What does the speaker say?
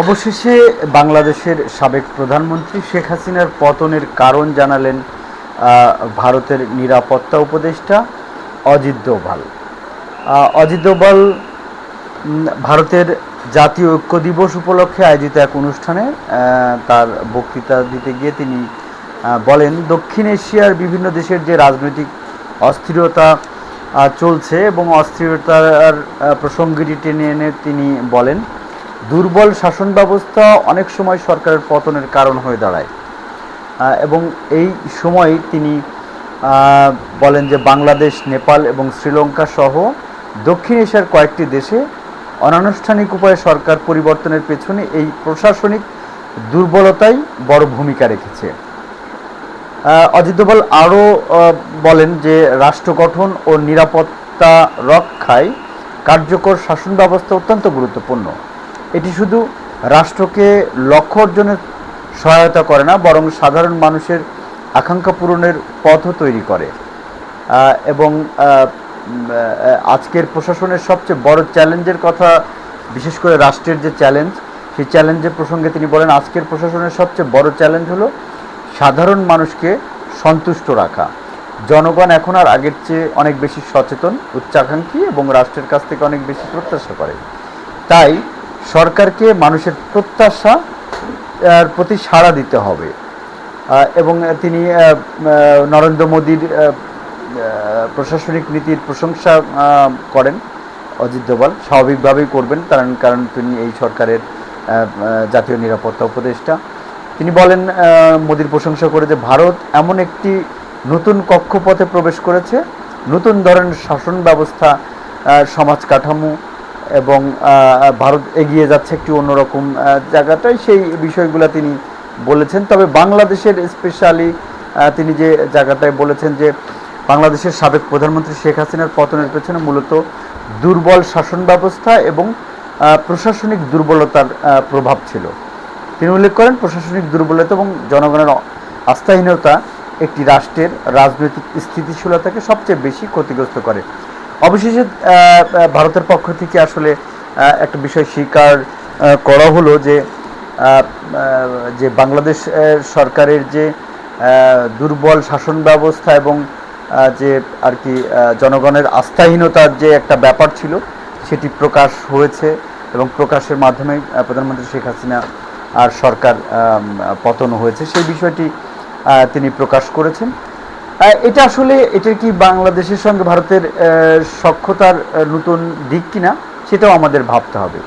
অবশেষে বাংলাদেশের সাবেক প্রধানমন্ত্রী শেখ হাসিনার পতনের কারণ জানালেন ভারতের নিরাপত্তা উপদেষ্টা অজিত দোভাল। অজিত দোভাল ভারতের জাতীয় ঐক্য দিবস উপলক্ষে আয়োজিত এক অনুষ্ঠানে তার বক্তৃতা দিতে গিয়ে তিনি বলেন, দক্ষিণ এশিয়ার বিভিন্ন দেশের যে রাজনৈতিক অস্থিরতা চলছে এবং অস্থিরতার প্রসঙ্গটি টেনে এনে তিনি বলেন, দুর্বল শাসন ব্যবস্থা অনেক সময় সরকারের পতনের কারণ হয়ে দাঁড়ায়। এবং এই সময় তিনি বলেন যে বাংলাদেশ, নেপাল এবং শ্রীলঙ্কা সহ দক্ষিণ এশিয়ার কয়েকটি দেশে অনানুষ্ঠানিক উপায়ে সরকার পরিবর্তনের পেছনে এই প্রশাসনিক দুর্বলতাই বড় ভূমিকা রেখেছে। অজিত দোভাল আরও বলেন যে রাষ্ট্র গঠন ও নিরাপত্তা রক্ষায় কার্যকর শাসন ব্যবস্থা অত্যন্ত গুরুত্বপূর্ণ। এটি শুধু রাষ্ট্রকে লক্ষ্য অর্জনের সহায়তা করে না, বরং সাধারণ মানুষের আকাঙ্ক্ষা পূরণের পথও তৈরি করে। এবং আজকের প্রশাসনের সবচেয়ে বড় চ্যালেঞ্জের কথা, বিশেষ করে রাষ্ট্রের যে চ্যালেঞ্জ, সেই চ্যালেঞ্জের প্রসঙ্গে তিনি বলেন, আজকের প্রশাসনের সবচেয়ে বড় চ্যালেঞ্জ হলো সাধারণ মানুষকে সন্তুষ্ট রাখা। জনগণ এখন আর আগের চেয়ে অনেক বেশি সচেতন, উচ্চাকাঙ্ক্ষী এবং রাষ্ট্রের কাছ থেকে অনেক বেশি প্রত্যাশা করে। তাই সরকারকে মানুষের প্রত্যাশার প্রতি সাড়া দিতে হবে। এবং তিনি নরেন্দ্র মোদীর প্রশাসনিক নীতির প্রশংসা করেন অজিত দোভাল, স্বাভাবিকভাবেই করবেন, কারণ তিনি এই সরকারের জাতীয় নিরাপত্তা উপদেষ্টা। তিনি বলেন, মোদীর প্রশংসা করে যে ভারত এমন একটি নতুন কক্ষপথে প্রবেশ করেছে, নতুন ধরনের শাসন ব্যবস্থা, সমাজ কাঠামো, এবং ভারত এগিয়ে যাচ্ছে একটি অন্যরকম জায়গাটায়, সেই বিষয়গুলো তিনি বলেছেন। তবে বাংলাদেশের স্পেশালি তিনি যে জায়গাটায় বলেছেন যে বাংলাদেশের সাবেক প্রধানমন্ত্রী শেখ হাসিনার পতনের পেছনে মূলত দুর্বল শাসন ব্যবস্থা এবং প্রশাসনিক দুর্বলতার প্রভাব ছিল। তিনি উল্লেখ করেন, প্রশাসনিক দুর্বলতা এবং জনগণের আস্থাহীনতা একটি রাষ্ট্রের রাজনৈতিক স্থিতিশীলতাকে সবচেয়ে বেশি ক্ষতিগ্রস্ত করে। অবশেষে ভারতের পক্ষ থেকে আসলে একটা বিষয় স্বীকার করা হলো যে বাংলাদেশ সরকারের যে দুর্বল শাসন ব্যবস্থা এবং যে আর কি জনগণের আস্থাহীনতার যে একটা ব্যাপার ছিল, সেটি প্রকাশ হয়েছে এবং প্রকাশের মাধ্যমে প্রধানমন্ত্রী শেখ হাসিনা আর সরকার পতন হয়েছে, সেই বিষয়টি তিনি প্রকাশ করেছেন। এটা আসলে কি বাংলাদেশের সঙ্গে ভারতের সখ্যতার নতুন দিক কিনা, সেটাও আমাদের ভাবতে হবে।